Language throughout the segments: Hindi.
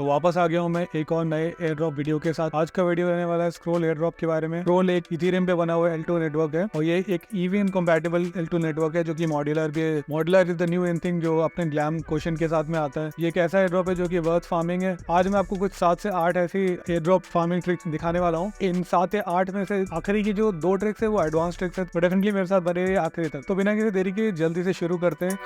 तो वापस आ गया हूँ मैं एक और नए एयर ड्रॉप वीडियो के साथ। आज का वीडियो रहने वाला है स्क्रोल एयर ड्रॉप के बारे में। स्क्रोल एक इथेरियम पे बना हुआ L2 नेटवर्क है और ये एक EVM कंपैटिबल L2 नेटवर्क है जो कि मॉड्यूलर भी है। Modular is the new in thing जो अपने ग्लैम क्वेश्चन के साथ में आता है। ये एक ऐसा एयर ड्रॉप है जो कि वर्थ फार्मिंग है। आज मैं आपको कुछ 7 से 8 ऐसी एयर ड्रॉप फार्मिंग ट्रिक्स दिखाने वाला हूँ। इन 7 या 8 में से आखिरी की जो 2 ट्रिक्स है वो एडवांस ट्रिक्स है, तो डेफिनेटली मेरे साथ बने रहिए आखिरी तक। तो बिना किसी देरी के जल्दी से शुरू करते हैं।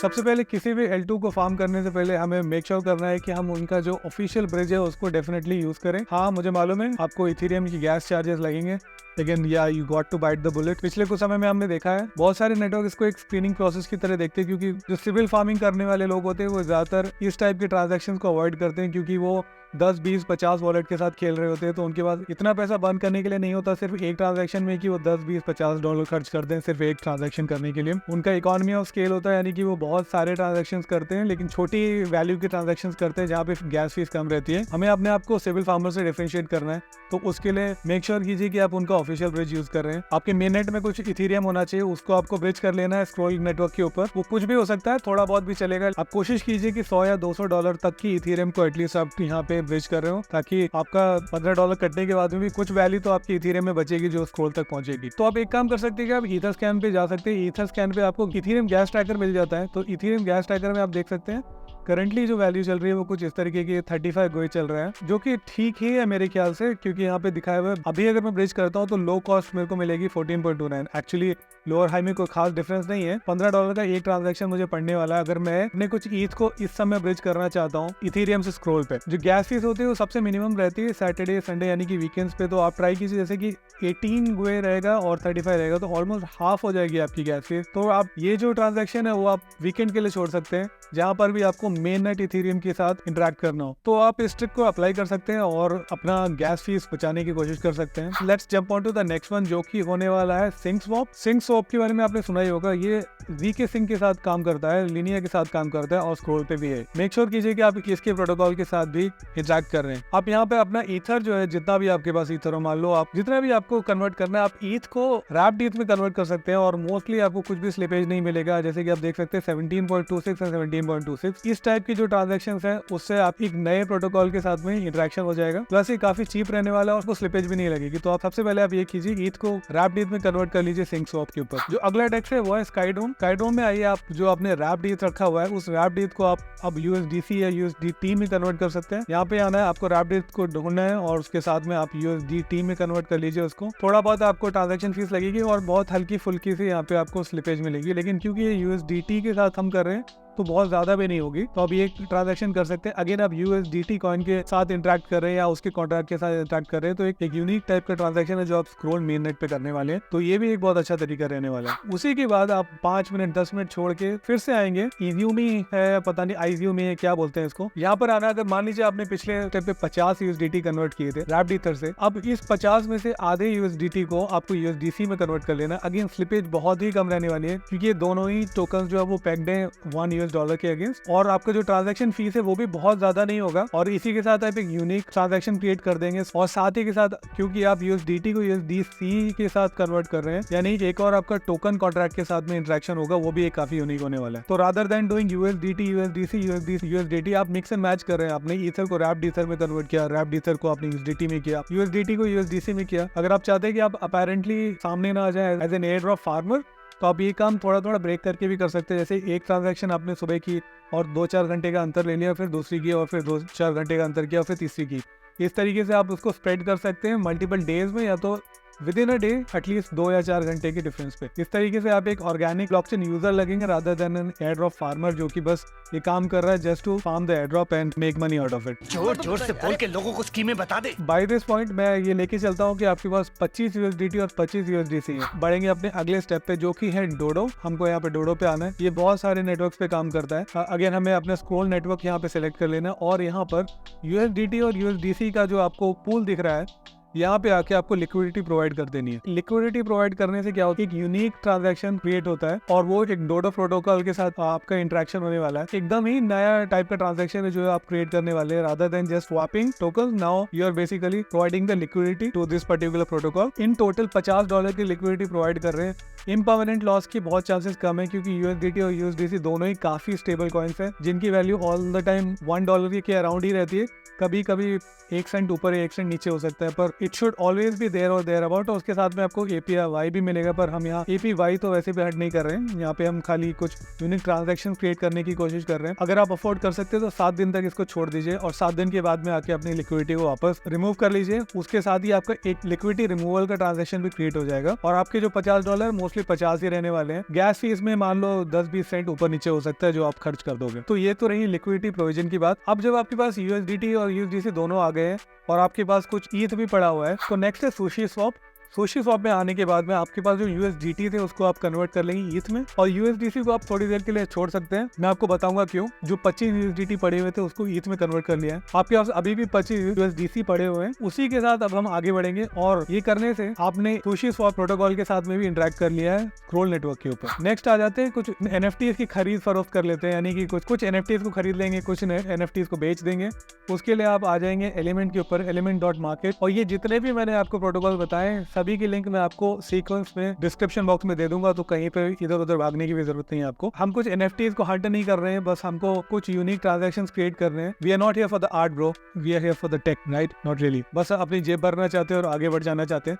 सबसे पहले किसी भी L2 को फार्म करने से पहले हमें मेक श्योर करना है कि हम उनका जो ऑफिशियल ब्रिज है उसको डेफिनेटली यूज करें। हाँ, मुझे मालूम है आपको इथेरियम की गैस चार्जेस लगेंगे, लेकिन या you got to bite the bullet. पिछले कुछ समय में हमने देखा है बहुत सारे नेटवर्क इसको एक स्क्रीनिंग प्रोसेस की तरह देखते हैं, क्योंकि जो सिविल फार्मिंग करने वाले लोग होते हैं वो ज्यादातर इस टाइप के ट्रांजेक्शन को अवॉइड करते हैं, क्योंकि वो 10, 20, 50 वॉलेट के साथ खेल रहे होते हैं। तो उनके पास इतना पैसा बर्न करने के लिए नहीं होता सिर्फ एक ट्रांजैक्शन में कि वो 10, 20, 50 डॉलर खर्च करते हैं सिर्फ एक ट्रांजैक्शन करने के लिए। उनका इकोनॉमी ऑफ स्केल होता है, यानी कि वो बहुत सारे ट्रांजैक्शंस करते हैं लेकिन छोटी वैल्यू के ट्रांजैक्शंस करते हैं जहाँ पे गैस फीस कम रहती है। हमें अपने आप को सिविल फार्मर से डिफरेंशिएट करना है, तो उसके लिए मेक श्योर कीजिए कि आप उनका ऑफिशियल ब्रिज यूज कर रहे हैं। आपके मेन नेट में कुछ इथेरियम होना चाहिए, उसको आपको ब्रिज कर लेना है स्क्रोल नेटवर्क के ऊपर। वो कुछ भी हो सकता है, थोड़ा बहुत भी चलेगा। आप कोशिश कीजिए कि 100 या 200 डॉलर तक की इथेरियम को एटलीस्ट आप यहाँ पे ब्रिज कर रहे हो, ताकि आपका 15 डॉलर कटने के बाद में भी कुछ वैल्यू तो आपकी इथेरियम में बचेगी जो स्क्रोल तक पहुंचेगी। तो आप एक काम कर सकते हैं कि आप ईथर स्कैन पे जा सकते हैं। ईथर स्कैन पे आपको इथेरियम गैस ट्रैकर मिल जाता है। तो इथेरियम गैस ट्रैकर में आप देख सकते हैं करंटली जो वैल्यू चल रही है वो कुछ इस तरीके की 35 गोई चल रहा है, जो कि ठीक ही है मेरे ख्याल से, क्योंकि यहाँ पे दिखाया हुआ है। अभी अगर मैं ब्रिज करता हूँ तो लो कॉस्ट मेरे को मिलेगी 14.29। एक्चुअली लोअर हाई में कोई खास डिफरेंस नहीं है। 15 डॉलर का एक ट्रांजैक्शन मुझे पड़ने वाला है अगर मैं अपने कुछ ईथ को इस समय ब्रिज करना चाहता हूँ इथेरियम से स्क्रोल पे। जो गैस फीस होती है वो सबसे मिनिमम रहती है सैटरडे संडे यानी कि वीकेंड्स पे। तो आप ट्राई कीजिए जैसे कि 18 गोए रहेगा और 35 रहेगा, तो ऑलमोस्ट हाफ हो जाएगी आपकी गैस फीस। तो आप ये जो ट्रांजैक्शन है वो आप वीकेंड के लिए छोड़ सकते हैं, जहाँ पर भी आपको मेन नेट इथेरियम के साथ इंटरेक्ट करना हो। तो आप इस ट्रिक को अप्लाई कर सकते हैं और अपना गैस फीस बचाने की कोशिश कर सकते हैं। Let's jump on to the next one, जो कि होने वाला है सिंक स्वैप। सिंक स्वैप के बारे में आपने सुना ही होगा। ये ZK सिंक के साथ काम करता है, लिनिया के साथ काम करता है और स्क्रोल पे भी है। मेक श्योर कीजिए कि आप इसके प्रोटोकॉल के साथ भी इंटरेक्ट कर रहे हैं। आप यहाँ पे अपना ईथर जो है, जितना भी आपके पास ईथर हो, मान लो आप जितना भी आपको कन्वर्ट करना है, आप ईथ को रैप्ड ईथ में कन्वर्ट कर सकते हैं और मोस्टली आपको कुछ भी स्लिपेज नहीं मिलेगा। जैसे कि आप देख सकते हैं 17.26 और 17.26 इस टाइप की जो ट्रांजेक्शन है उससे आप एक नए प्रोटोकॉल के साथ में इंटरेक्शन हो जाएगा। प्लस ये काफी चीप रहने वाला है और उसको स्लिपेज भी नहीं लगेगी। तो आप सबसे पहले आप ये कीजिए, ईथ को रैप्ड ईथ में कन्वर्ट कर लीजिए सिंक स्वैप के ऊपर। जो अगला डेक्स है वो है स्काईडोम। स्काईडोम में आइए, आप जो आपने रैप्ड ईथ रखा हुआ है उस रैप्ड ईथ को आप अब USDC या USDT में कन्वर्ट कर सकते हैं। यहाँ पे आना है, आपको रैप्ड ईथ को ढूंढना है और उसके साथ में आप USDT में कन्वर्ट कर लीजिए उसको। थोड़ा बहुत आपको ट्रांजेक्शन फीस लगेगी और बहुत हल्की फुल्की सी यहाँ पे आपको स्लिपेज मिलेगी, लेकिन क्योंकि ये USDT के साथ हम कर रहे हैं तो बहुत ज्यादा भी नहीं होगी। तो अब ये ट्रांजैक्शन कर सकते हैं। अगेन आप USDT कॉइन के साथ इंटरेक्ट कर रहे हैं या उसके कॉन्ट्रैक्ट के साथ इंटरेक्ट कर रहे हैं, तो एक यूनिक टाइप का ट्रांजैक्शन है जो आप स्क्रोल मेन नेट पे करने वाले हैं। तो ये भी एक बहुत अच्छा तरीका रहने वाला है। उसी के बाद आप 5 मिनट 10 मिनट छोड़ के फिर से आएंगे। इज्यूमी है, पता नहीं आईज्यूमी है, क्या बोलते हैं इसको। यहाँ पर आना, अगर मान लीजिए आपने पिछले स्टेप पे 50 USDT कन्वर्ट किए थे रैप्ड ईथर से, अब इस 50 में से आधे USDT को आपको USDC में कन्वर्ट कर लेना। अगेन स्लिपेज बहुत ही कम रहने वाली है, क्योंकि ये दोनों ही टोकन जो है वो पैक्ड है $1 के अगेंस्ट, और आपका जो ट्रांजैक्शन फीस है वो भी बहुत ज्यादा नहीं होगा। और इसी के साथ आप एक यूनिक ट्रांजैक्शन क्रिएट कर देंगे। और साथ ही के साथ क्योंकि आप USDT को USDC के साथ कन्वर्ट कर रहे हैं, यानी एक और आपका टोकन कॉन्ट्रैक्ट के साथ में इंटरेक्शन होगा, वो भी एक काफी यूनिक होने वाला है। तो rather than doing USDT USDC USDT आप मिक्स एंड मैच कर रहे हैं। आपने ईथर को रैप्ड ईथर में कन्वर्ट किया, रैप्ड ईथर को आपने USDT में किया, USDT को USDC में किया। अगर आप चाहते हैं कि आप अपेरेंटली सामने ना आ जाए as an air drop farmer, तो आप ये काम थोड़ा थोड़ा ब्रेक करके भी कर सकते हैं। जैसे एक ट्रांजैक्शन आपने सुबह की और 2-4 घंटे का अंतर ले लिया, फिर दूसरी की और फिर 2-4 घंटे का अंतर किया और फिर तीसरी की। इस तरीके से आप उसको स्प्रेड कर सकते हैं मल्टीपल डेज में, या तो with in a day at least 2 या 4 घंटे के डिफरेंस पे। इस तरीके से आप एक ऑर्गेनिक ब्लॉकचेन यूजर लगेंगे rather than an air drop farmer जो कि बस ये काम कर रहा है just to farm the air drop and make money out of it. जोर जोर से बोल के लोगों को स्कीमें बता दे। बाय दिस पॉइंट मैं ये लेके चलता हूँ कि आपके पास 25 USDT और 25 USDC है। बढ़ेंगे अपने अगले स्टेप पे जो कि है डोडो। हमको यहाँ पे डोडो पे आना है। ये बहुत सारे नेटवर्क पे काम करता है। अगेन हमें अपना स्क्रोल नेटवर्क यहाँ पे सिलेक्ट कर लेना और यहाँ पर USDT और USDC का जो आपको पूल दिख रहा है यहाँ पे आके आपको लिक्विडिटी प्रोवाइड कर देनी है। लिक्विडिटी प्रोवाइड करने से क्या होता है, एक यूनिक ट्रांजैक्शन क्रिएट होता है और वो एक डोडो प्रोटोकॉल के साथ आपका इंटरेक्शन होने वाला है। एकदम ही नया टाइप का ट्रांजैक्शन है जो आप क्रिएट करने वाले हैं। Rather than just swapping token, now you are basically providing the liquidity to this particular protocol. In total $50 की लिक्विडिटी प्रोवाइड कर रहे हैं। इम्परमानेंट लॉस की बहुत चांसेस कम है क्योंकि यूएसडीटी और यूएसडीसी दोनों ही काफी स्टेबल कॉइन्स हैं जिनकी वैल्यू ऑल द टाइम $1 के अराउंड ही रहती है। कभी कभी 1 सेंट ऊपर या 1 सेंट नीचे हो सकता है, पर it should always be there और देयर अबाउट। और उसके साथ में आपको एपीवाई भी मिलेगा, पर हम यहाँ एपीवाई तो वैसे भी हट नहीं कर रहे हैं। यहाँ पे हम खाली कुछ यूनिक ट्रांजैक्शन क्रिएट करने की कोशिश कर रहे हैं। अगर आप अफोर्ड कर सकते हैं तो 7 दिन तक इसको छोड़ दीजिए और 7 दिन के बाद में आके अपनी लिक्विडिटी को वापस रिमूव कर लीजिए। उसके साथ ही आपका एक लिक्विडिटी रिमूवल का ट्रांजैक्शन भी क्रिएट हो जाएगा और आपके जो $50 मोस्टली 50 ही रहने वाले हैं। गैस फीस में मान लो 10-20 सेंट ऊपर नीचे हो सकता है जो आप खर्च कर दोगे। तो ये तो रही लिक्विडिटी प्रोविजन की बात। अब जब आपके पास यूएसडीटी और यूएसडीसी दोनों आ गए हैं और आपके पास कुछ ईथ भी पड़ा हुआ है, तो नेक्स्ट है सुशी स्वैप। सुशी स्वैप में आने के बाद में आपके पास जो यूएसडीटी थे उसको आप कन्वर्ट कर लेंगे ईथ में और यूएसडीसी को आप थोड़ी देर के लिए छोड़ सकते हैं। मैं आपको बताऊंगा क्यों। जो 25 यूएसडीटी पड़े हुए थे उसको ईथ में कन्वर्ट कर लिया है। आपके पास अभी भी 25 यूएसडीसी पड़े हुए हैं। उसी के साथ अब हम आगे बढ़ेंगे और ये करने से आपने सुशी स्वैप प्रोटोकॉल के साथ में भी इंटरेक्ट कर लिया है स्क्रोल नेटवर्क के ऊपर। नेक्स्ट आ जाते हैं कुछ एनएफटीज की खरीद फरोख्त कर लेते हैं, यानी कि कुछ एनएफटीज को खरीद लेंगे, कुछ एनएफटीज को बेच देंगे। उसके लिए आप आ जाएंगे एलिमेंट के ऊपर, element.market। और ये जितने भी मैंने आपको प्रोटोकॉल बताए सभी की लिंक मैं आपको सीक्वेंस में डिस्क्रिप्शन बॉक्स में दे दूंगा, तो कहीं पे इधर उधर भागने की भी जरूरत नहीं है आपको। हम कुछ एनएफटीज को हंट नहीं कर रहे हैं, बस हमको कुछ यूनिक ट्रांजैक्शंस क्रिएट कर रहे हैं। We are not here for the art bro, we are here for the tech, right? Not really. बस अपनी जेब भरना चाहते हैं और आगे बढ़ जाना चाहते हैं।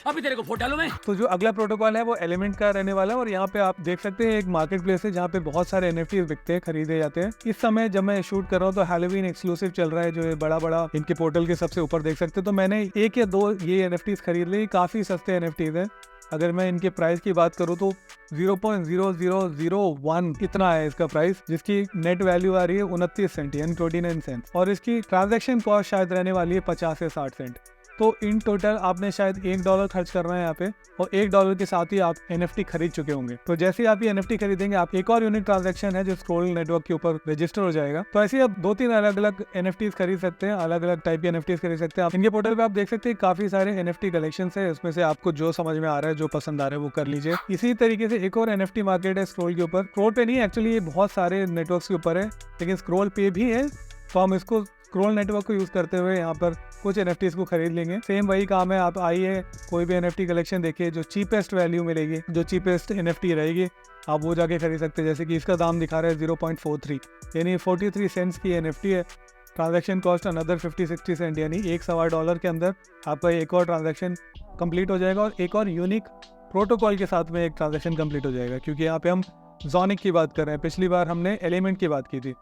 अभी तेरे को फोटो डालूं मैं। तो जो अगला प्रोटोकॉल है वो एलिमेंट का रहने वाला है और यहाँ पे आप देख सकते हैं एक मार्केट प्लेस है जहाँ पे बहुत सारे एनएफटीज बिकते हैं, खरीदे जाते हैं। इस समय जब मैं शूट कर रहा हूँ तो हैलोवीन एक्सक्लूसिव चल रहा है जो बड़ा इनके पोर्टल के सबसे ऊपर देख सकते हैं। तो मैंने 1 या 2 ये एनएफटीज खरीद लिए। काफी सस्ते एनएफटीज है। अगर मैं इनके प्राइस की बात करूँ तो 0.0001 इतना है इसका प्राइस, जिसकी नेट वैल्यू आ रही है 29 सेंट यानी 29 सेंट और इसकी ट्रांजैक्शन कॉस्ट शायद रहने वाली है 50 से 60 सेंट। तो इन टोटल आपने शायद $1 खर्च करना है यहाँ पे और $1 के साथ ही आप NFT खरीद चुके होंगे। तो जैसे ही आप ये NFT खरीदेंगे आप एक और यूनिक ट्रांजैक्शन है जो स्क्रोल नेटवर्क के ऊपर रजिस्टर हो जाएगा। तो ऐसे आप 2-3 अलग अलग NFTs खरीद सकते हैं, अलग अलग टाइप के NFTs खरीद सकते हैं आप। इनके पोर्टल पे आप देख सकते हैं काफी सारे NFT कलेक्शन है, उसमें से आपको जो समझ में आ रहा है, जो पसंद आ रहा है वो कर लीजिए। इसी तरीके से एक और NFT मार्केट है स्क्रोल के ऊपर। स्क्रोल पे नहीं, एक्चुअली ये बहुत सारे नेटवर्क के ऊपर है, लेकिन स्क्रोल पे भी है। तो हम इसको स्क्रोल नेटवर्क को यूज करते हुए यहाँ पर कुछ NFTs को खरीद लेंगे। सेम वही काम है, आप आइए कोई भी NFT कलेक्शन देखिए, जो चीपेस्ट वैल्यू मिलेगी, जो चीपेस्ट NFT रहेगी आप वो जाके खरीद सकते हैं। जैसे कि इसका दाम दिखा रहा है 0.43 यानी 43 सेंट्स की NFT है। ट्रांजैक्शन कॉस्ट अनदर 50-60 सेंट यानी $1.25 के अंदर आपका एक और ट्रांजैक्शन कंप्लीट हो जाएगा और एक और यूनिक प्रोटोकॉल के साथ में एक ट्रांजैक्शन कंप्लीट हो जाएगा। क्योंकि यहाँ पे हम ज़ोनिक की बात कर रहे हैं, पिछली बार हमने एलिमेंट की बात की थी।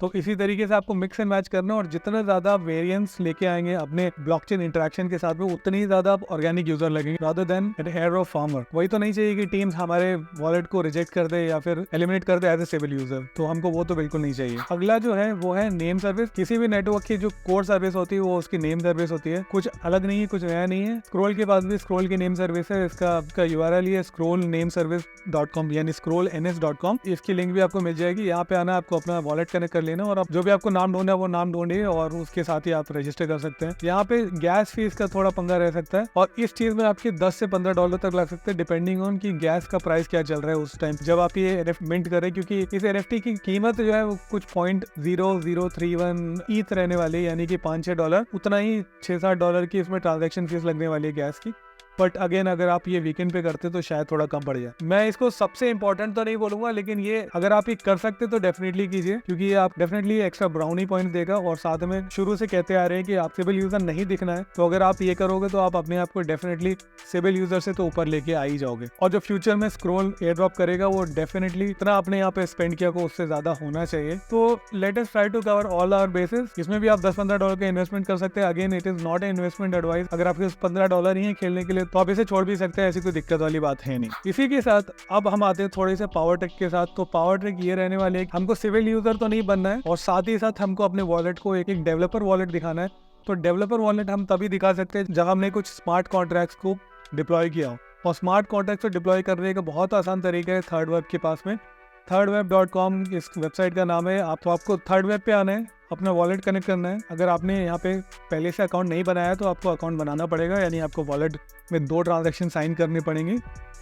तो इसी तरीके से आपको मिक्स एंड मैच करना और जितना ज़्यादा वेरिएंस लेके आएंगे अपने ब्लॉकचेन इंटरेक्शन के साथ में उतनी ही ज़्यादा आप ऑर्गेनिक यूजर लगेंगे rather than at air of farmer. वही तो नहीं चाहिए कि टीम्स हमारे वॉलेट को रिजेक्ट कर दे या फिर एलिमिनेट कर दे एज ए स्टेबल यूजर, तो हमको वो तो बिल्कुल नहीं चाहिए। अगला जो है वो है नेम सर्विस। किसी भी नेटवर्क की जो कोर सर्विस होती है वो उसकी नेम सर्विस होती है, कुछ अलग नहीं है, कुछ नया नहीं है। स्क्रोल के बाद भी स्क्रोल की नेम सर्विस है, इसका URL है scrollnameservice.com यानी scrollns.com। इसकी लिंक भी आपको मिल जाएगी। यहाँ पे आना, आपको अपना वॉलेट कनेक्ट कर लेना और जो भी आपको नाम ढूंढना है वो नाम ढूंढिए और उसके साथ ही आप रजिस्टर कर सकते हैं। यहाँ पे गैस फीस का थोड़ा पंगा रह सकता है और इस चीज में आपके $10 से $15 तक लग सकते हैं, डिपेंडिंग ऑन कि गैस का प्राइस क्या चल रहा है उस टाइम जब आप ये मिंट करें। क्योंकि इस NFT की कीमत जो है वो कुछ $0.0031 ईथ रहने वाली है, यानी कि $5-6, उतना ही $6-7 की इसमें ट्रांजेक्शन फीस लगने वाली है गैस की। बट अगेन अगर आप ये वीकेंड पे करते तो शायद थोड़ा कम पड़ जाए। मैं इसको सबसे इंपॉर्टेंट तो नहीं बोलूंगा, लेकिन ये अगर आप ये कर सकते तो डेफिनेटली कीजिए, क्योंकि ये आप डेफिनेटली एक्स्ट्रा ब्राउनी पॉइंट देगा। और साथ में शुरू से कहते आ रहे हैं कि आप सिविल यूजर नहीं दिखना है, तो अगर आप ये करोगे तो आप अपने आप को डेफिनेटली सिविल यूजर से तो ऊपर लेके आ ही जाओगे। और जो फ्यूचर में स्क्रोल एयर ड्रॉप करेगा वो डेफिनेटली इतना आपने यहाँ पे स्पेंड किया को उससे ज्यादा होना चाहिए। तो let us try to cover all our bases. इसमें भी आप $10-15 का इन्वेस्टमेंट कर सकते हैं। Again it is not a investment advice. अगर आपके पास $15 ही है खेलने के लिए तो आप इसे छोड़ भी सकते हैं, ऐसी कोई दिक्कत वाली बात है नहीं। इसी के साथ अब हम आते हैं थोड़े से पावर ट्रिक के साथ। तो पावर ट्रिक ये रहने वाली है, हमको सिविल यूजर तो नहीं बनना है और साथ ही साथ हमको अपने वॉलेट को एक डेवलपर वॉलेट दिखाना है। तो डेवलपर वॉलेट हम तभी दिखा सकते हैं जब हमने कुछ स्मार्ट कॉन्ट्रैक्ट्स को डिप्लॉय किया हो। और स्मार्ट कॉन्ट्रैक्ट्स को डिप्लॉय करने का बहुत आसान तरीका है थर्ड वर्ब के पास में। thirdweb.com इस वेबसाइट का नाम है। आपको थर्ड वेब पे आना है, अपना वॉलेट कनेक्ट करना है। अगर आपने यहाँ पे पहले से अकाउंट नहीं बनाया है तो आपको अकाउंट बनाना पड़ेगा, यानी आपको वॉलेट में 2 ट्रांजैक्शन साइन करने पड़ेंगे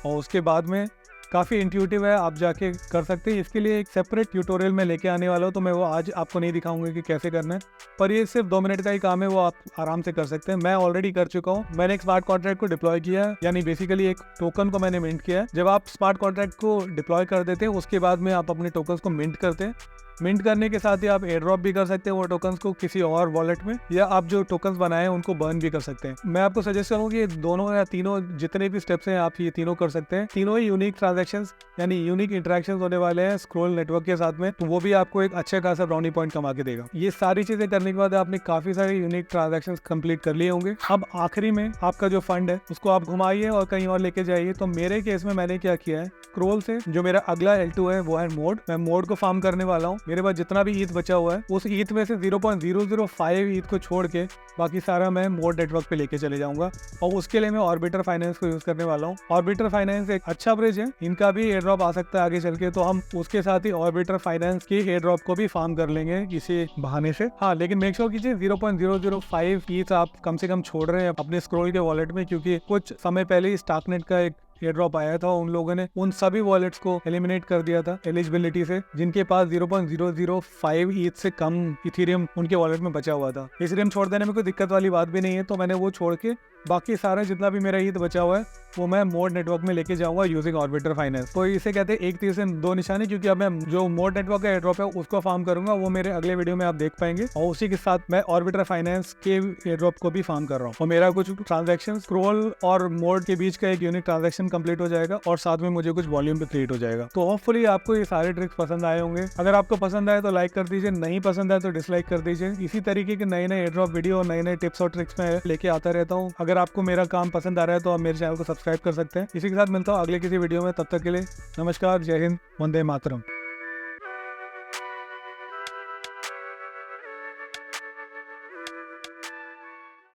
और उसके बाद में काफ़ी इंट्यूटिव है, आप जाके कर सकते हैं। इसके लिए एक सेपरेट ट्यूटोरियल में लेके आने वाला हूँ, तो मैं वो आज आपको नहीं दिखाऊंगा कि कैसे करना है, पर ये सिर्फ 2 मिनट का ही काम है, वो आप आराम से कर सकते हैं। मैं ऑलरेडी कर चुका हूँ। मैंने एक स्मार्ट कॉन्ट्रैक्ट को डिप्लॉय किया है, यानी बेसिकली एक टोकन को मैंने मिंट किया है। जब आप स्मार्ट कॉन्ट्रैक्ट को डिप्लॉय कर देते हैं उसके बाद में आप अपने टोकन्स को मिंट करते हैं। मिंट करने के साथ ही आप एयर ड्रॉप भी कर सकते हैं वो टोकन्स को किसी और वॉलेट में, या आप जो टोकन्स बनाए हैं उनको बर्न भी कर सकते हैं। मैं आपको सजेस्ट करूँगा कि ये दोनों या तीनों जितने भी स्टेप्स हैं आप ये तीनों कर सकते हैं। तीनों ही यूनिक ट्रांजैक्शंस यानी यूनिक इंटरेक्शंस होने वाले हैं स्क्रोल नेटवर्क के साथ में, तो वो भी आपको एक अच्छा खासा ब्राउनी पॉइंट कमा के देगा। ये सारी चीजें करने के बाद आपने काफी सारे यूनिक ट्रांजैक्शंस कंप्लीट कर लिए होंगे। अब आखिरी में आपका जो फंड है उसको आप घुमाइए और कहीं और लेके जाइए। तो मेरे केस में मैंने क्या किया है, स्क्रोल से जो मेरा अगला L2 है वो है मोड। मैं मोड को फार्म करने वाला हूँ। मेरे पास जितना भी ईथ बचा हुआ है उस ईथ में से 0.005 ईथ को छोड़ के बाकी सारा मैं मोड नेटवर्क पे लेके चले जाऊंगा, और उसके लिए मैं ऑर्बिटर फाइनेंस को यूज करने वाला हूँ। ऑर्बिटर फाइनेंस एक अच्छा ब्रिज है, इनका भी एयर ड्रॉप आ सकता है आगे चल के, तो हम उसके साथ ही ऑर्बिटर फाइनेंस की एयर ड्रॉप को भी फार्म कर लेंगे इसी बहाने से। हाँ, लेकिन मेक श्योर कीजिए 0.005 ईथ आप कम से कम छोड़ रहे हैं अपने स्क्रोल के वॉलेट में, क्योंकि कुछ समय पहले ही स्टार्कनेट का एक एयर ड्रॉप आया था, उन लोगों ने उन सभी वॉलेट्स को एलिमिनेट कर दिया था एलिजिबिलिटी से जिनके पास 0.005 ईथ से कम इथेरियम उनके वॉलेट में बचा हुआ था। इथेरियम छोड़ देने में कोई दिक्कत वाली बात भी नहीं है, तो मैंने वो छोड़ के बाकी सारा जितना भी मेरा ईथ बचा हुआ है वो मैं मोड नेटवर्क में लेके जाऊंगा यूजिंग ऑर्बिटर फाइनेंस। तो इसे कहते हैं एक तीर से 2 निशाने, क्योंकि अब मैं जो मोड नेटवर्क का एयर ड्रॉप है उसको फार्म करूंगा, वो मेरे अगले वीडियो में आप देख पाएंगे, और उसी के साथ मैं ऑर्बिटर फाइनेंस के एयर ड्रॉप को भी फार्म कर रहा हूँ। और मेरा कुछ ट्रांजेक्शन स्क्रोल और मोड के बीच का एक यूनिक ट्रांजेक्शन कंप्लीट हो जाएगा और साथ में मुझे कुछ वॉल्यूम भी क्रिएट हो जाएगा। तो होपफुली आपको ये सारे ट्रिक्स पसंद आए होंगे। अगर आपको पसंद आए तो लाइक कर दीजिए, नहीं पसंद आए तो डिसलाइक कर दीजिए। इसी तरीके के नए नए एयर ड्रॉप वीडियो और नए नए टिप्स और ट्रिक्स में लेके आता रहता हूँ। अगर आपको मेरा काम पसंद आ रहा है तो आप मेरे चैनल को सब्सक्राइब कर सकते हैं। इसी के साथ मिलता हूँ अगले किसी वीडियो में, तब तक के लिए नमस्कार, जय हिंद, वंदे मातरम।